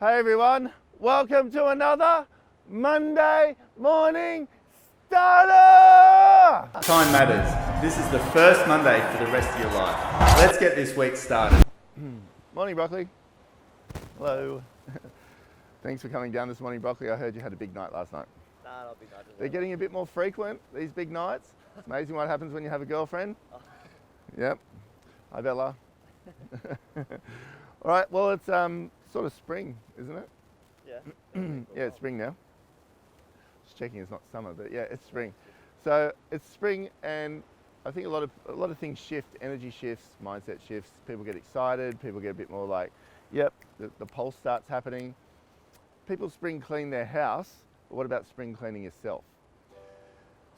Hey everyone, welcome to another Monday morning starter! Time matters. This is the first Monday for the rest of your life. Let's get this week started. Morning, Broccoli. Hello. Thanks for coming down this morning, Broccoli. I heard you had a big night last night. Nah, not big night. They're getting a bit more frequent, these big nights. It's amazing what happens when you have a girlfriend. Yep. Hi, Bella. All right, well, it's sort of spring, isn't it? Yeah. Yeah, it's spring now. Just checking it's not summer, but yeah, it's spring. So it's spring, and I think a lot of things shift. Energy shifts, mindset shifts. People get excited. People get a bit more like, yep, the pulse starts happening. People spring clean their house, but what about spring cleaning yourself?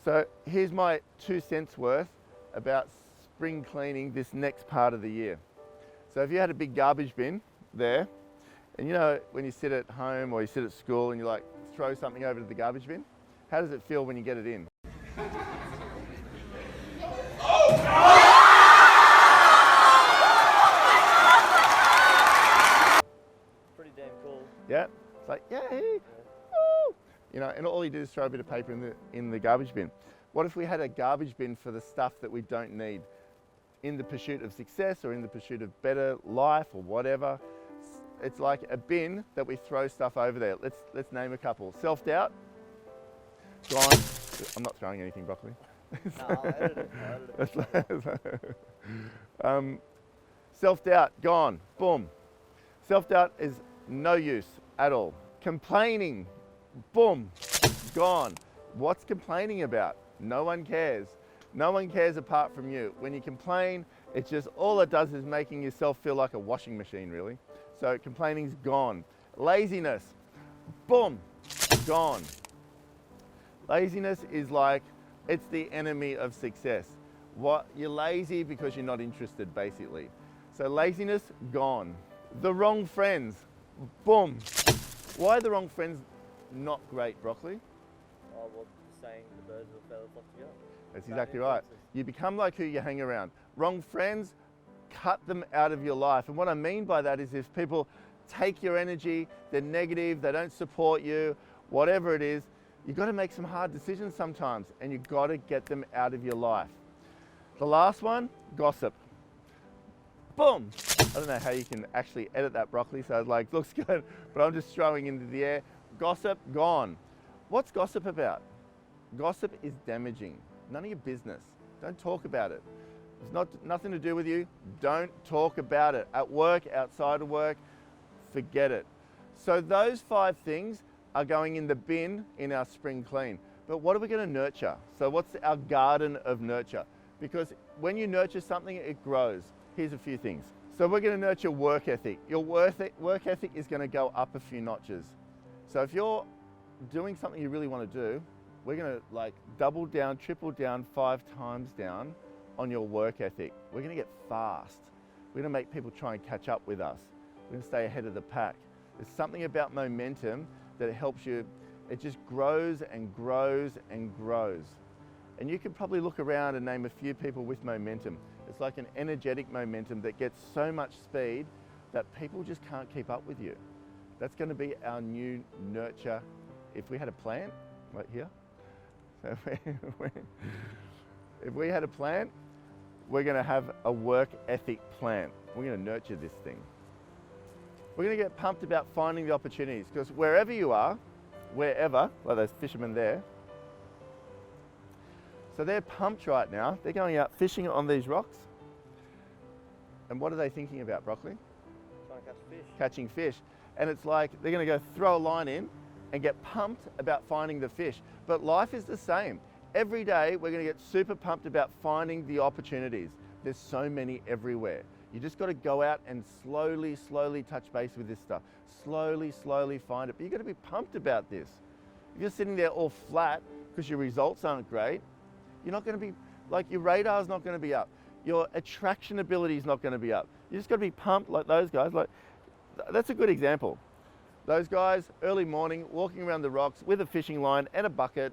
So here's my 2 cents worth about spring cleaning this next part of the year. So if you had a big garbage bin there, and you know when you sit at home or you sit at school and you like throw something over to the garbage bin, how does it feel when you get it in? Pretty damn cool. Yeah, it's like, yay, woo! You know, and all you do is throw a bit of paper in the garbage bin. What if we had a garbage bin for the stuff that we don't need in the pursuit of success or in the pursuit of better life or whatever? It's like a bin that we throw stuff over there. Let's name a couple. Self-doubt, gone. I'm not throwing anything, Broccoli. Nah, I'll edit it. Self-doubt, gone, boom. Self-doubt is no use at all. Complaining, boom, gone. What's complaining about? No one cares. No one cares apart from you. When you complain, it's just, all it does is making yourself feel like a washing machine, really. So complaining's gone. Laziness, boom, gone. Laziness is like, it's the enemy of success. You're lazy because you're not interested, basically. So laziness, gone. The wrong friends, boom. Why are the wrong friends not great, Broccoli? Oh, well, saying the birds of a feather flock together. That's exactly right. You become like who you hang around. Wrong friends, cut them out of your life. And what I mean by that is if people take your energy, they're negative, they don't support you, whatever it is, you've got to make some hard decisions sometimes, and you've got to get them out of your life. The last one, gossip. Boom. I don't know how you can actually edit that, Broccoli, so it like looks good, but I'm just throwing into the air. Gossip, gone. What's gossip about? Gossip is damaging. None of your business. Don't talk about it. It's nothing to do with you. Don't talk about it. At work, outside of work, forget it. So those 5 things are going in the bin in our spring clean. But what are we going to nurture? So what's our garden of nurture? Because when you nurture something, it grows. Here's a few things. So we're going to nurture work ethic. Your work ethic is going to go up a few notches. So if you're doing something you really want to do, we're going to like double down, triple down, 5 times down on your work ethic. We're going to get fast. We're going to make people try and catch up with us. We're going to stay ahead of the pack. There's something about momentum that helps you. It just grows and grows and grows. And you can probably look around and name a few people with momentum. It's like an energetic momentum that gets so much speed that people just can't keep up with you. That's going to be our new nurture. If we had a plant, right here, so if we had a plant, we're going to have a work ethic plant. We're going to nurture this thing. We're going to get pumped about finding the opportunities, because wherever you are, wherever, like those fishermen there, so they're pumped right now. They're going out fishing on these rocks. And what are they thinking about, Broccoli? Trying to catch fish. Catching fish. And it's like they're going to go throw a line in and get pumped about finding the fish. But life is the same. Every day we're going to get super pumped about finding the opportunities. There's so many everywhere. You just got to go out and slowly touch base with this stuff. Slowly find it. But you've got to be pumped about this. If you're sitting there all flat because your results aren't great, you're not going to be, like your radar's not going to be up. Your attraction ability is not going to be up. You just got to be pumped like those guys. Like, that's a good example. Those guys, early morning, walking around the rocks with a fishing line and a bucket,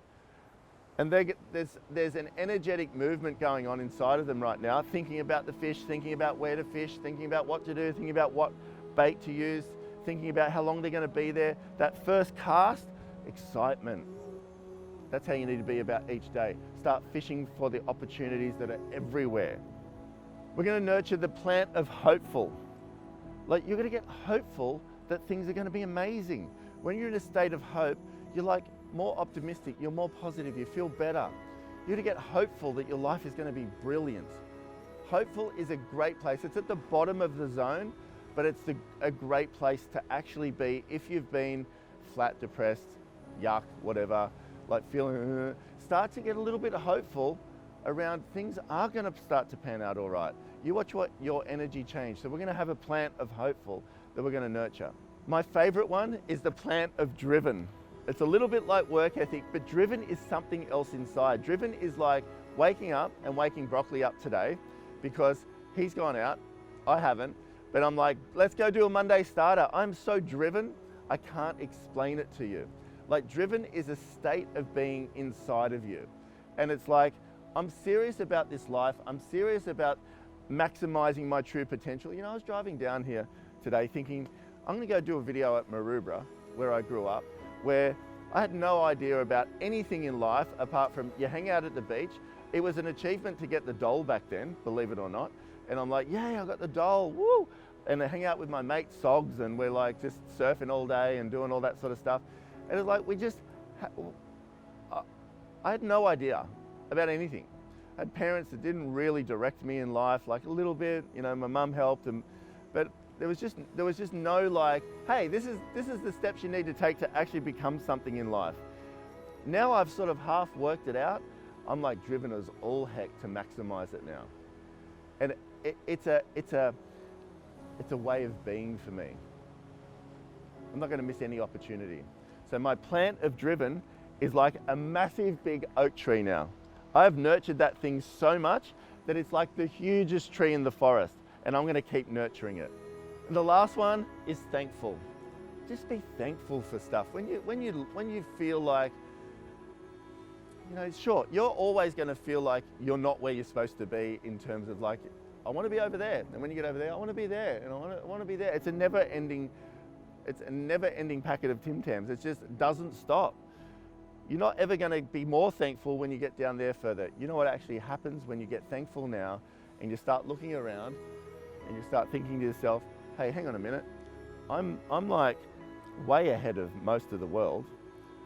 and there's an energetic movement going on inside of them right now, thinking about the fish, thinking about where to fish, thinking about what to do, thinking about what bait to use, thinking about how long they're going to be there. That first cast, excitement. That's how you need to be about each day. Start fishing for the opportunities that are everywhere. We're going to nurture the plant of hopeful. Like, you're going to get hopeful that things are going to be amazing. When you're in a state of hope, you're like more optimistic, you're more positive, you feel better. You're going to get hopeful that your life is going to be brilliant. Hopeful is a great place. It's at the bottom of the zone, but it's a great place to actually be if you've been flat, depressed, yuck, whatever, like feeling, start to get a little bit hopeful around things are going to start to pan out all right. You watch what your energy change. So we're going to have a plant of hopeful that we're going to nurture. My favorite one is the plant of driven. It's a little bit like work ethic, but driven is something else inside. Driven is like waking up and waking Broccoli up today because he's gone out, I haven't, but I'm like, let's go do a Monday starter. I'm so driven, I can't explain it to you. Like, driven is a state of being inside of you. And it's like, I'm serious about this life. I'm serious about maximizing my true potential. You know, I was driving down here today thinking, I'm gonna go do a video at Maroubra, where I grew up, where I had no idea about anything in life apart from you hang out at the beach. It was an achievement to get the doll back then, believe it or not. And I'm like, yay, I got the doll, woo! And I hang out with my mate Sogs, and we're like just surfing all day and doing all that sort of stuff. And it's like, I had no idea about anything. I had parents that didn't really direct me in life, like a little bit, you know, my mum helped, but there was just no like, hey, this is the steps you need to take to actually become something in life. Now I've sort of half worked it out. I'm like driven as all heck to maximize it now. And it's a way of being for me. I'm not going to miss any opportunity. So my plant of driven is like a massive big oak tree now. I've nurtured that thing so much that it's like the hugest tree in the forest, and I'm going to keep nurturing it. And the last one is thankful. Just be thankful for stuff. When you feel like, you know, sure, you're always going to feel like you're not where you're supposed to be in terms of like, I want to be over there, and when you get over there, I want to be there, and I want to be there. It's a never-ending packet of Tim Tams. It just doesn't stop. You're not ever going to be more thankful when you get down there further. You know what actually happens when you get thankful now and you start looking around and you start thinking to yourself, hey, hang on a minute. I'm like way ahead of most of the world.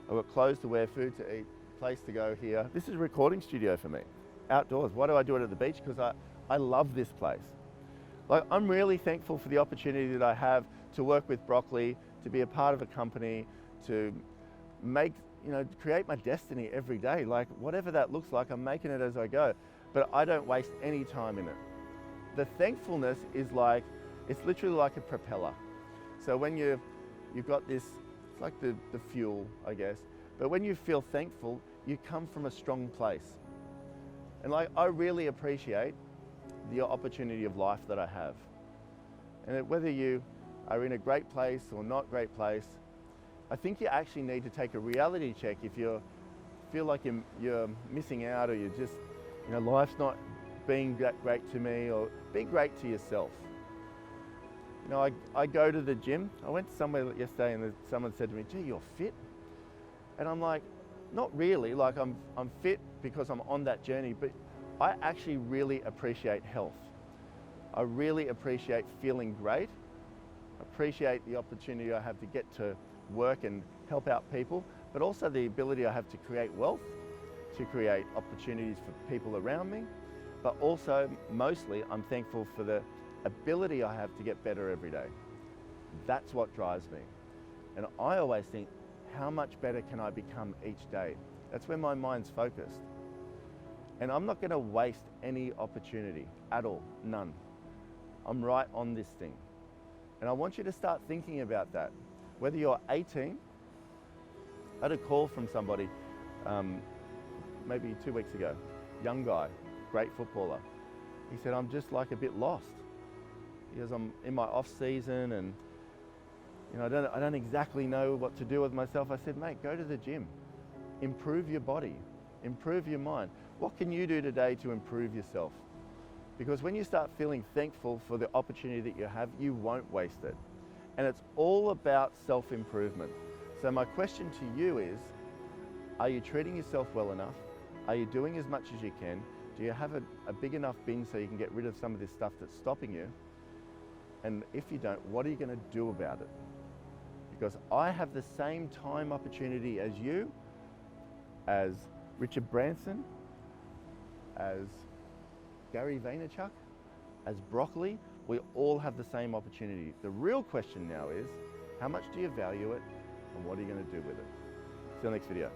I've got clothes to wear, food to eat, place to go here. This is a recording studio for me, outdoors. Why do I do it at the beach? Because I love this place. Like, I'm really thankful for the opportunity that I have to work with Broccoli, to be a part of a company, to make, you know, create my destiny every day. Like, whatever that looks like, I'm making it as I go. But I don't waste any time in it. The thankfulness is like, it's literally like a propeller. So when you've got this, it's like the fuel, I guess. But when you feel thankful, you come from a strong place. And like, I really appreciate the opportunity of life that I have. And whether you are in a great place or not great place, I think you actually need to take a reality check if you feel like you're missing out, or you're just, you know, life's not being that great to me, or be great to yourself. You know, I go to the gym. I went somewhere yesterday and someone said to me, gee, you're fit? And I'm like, not really. Like, I'm fit because I'm on that journey, but I actually really appreciate health. I really appreciate feeling great. I appreciate the opportunity I have to get to work and help out people, but also the ability I have to create wealth, to create opportunities for people around me, but also mostly I'm thankful for the ability I have to get better every day. That's what drives me. And I always think, how much better can I become each day? That's where my mind's focused. And I'm not going to waste any opportunity at all, none. I'm right on this thing. And I want you to start thinking about that. Whether you're 18, I had a call from somebody maybe 2 weeks ago, young guy, great footballer. He said, I'm just like a bit lost. He goes, I'm in my off season and, you know, I don't exactly know what to do with myself. I said, mate, go to the gym, improve your body, improve your mind. What can you do today to improve yourself? Because when you start feeling thankful for the opportunity that you have, you won't waste it. And it's all about self-improvement. So my question to you is, are you treating yourself well enough? Are you doing as much as you can? Do you have a big enough bin so you can get rid of some of this stuff that's stopping you? And if you don't, what are you going to do about it? Because I have the same time opportunity as you, as Richard Branson, as Gary Vaynerchuk, as Broccoli. We all have the same opportunity. The real question now is, how much do you value it and what are you going to do with it? See you next video.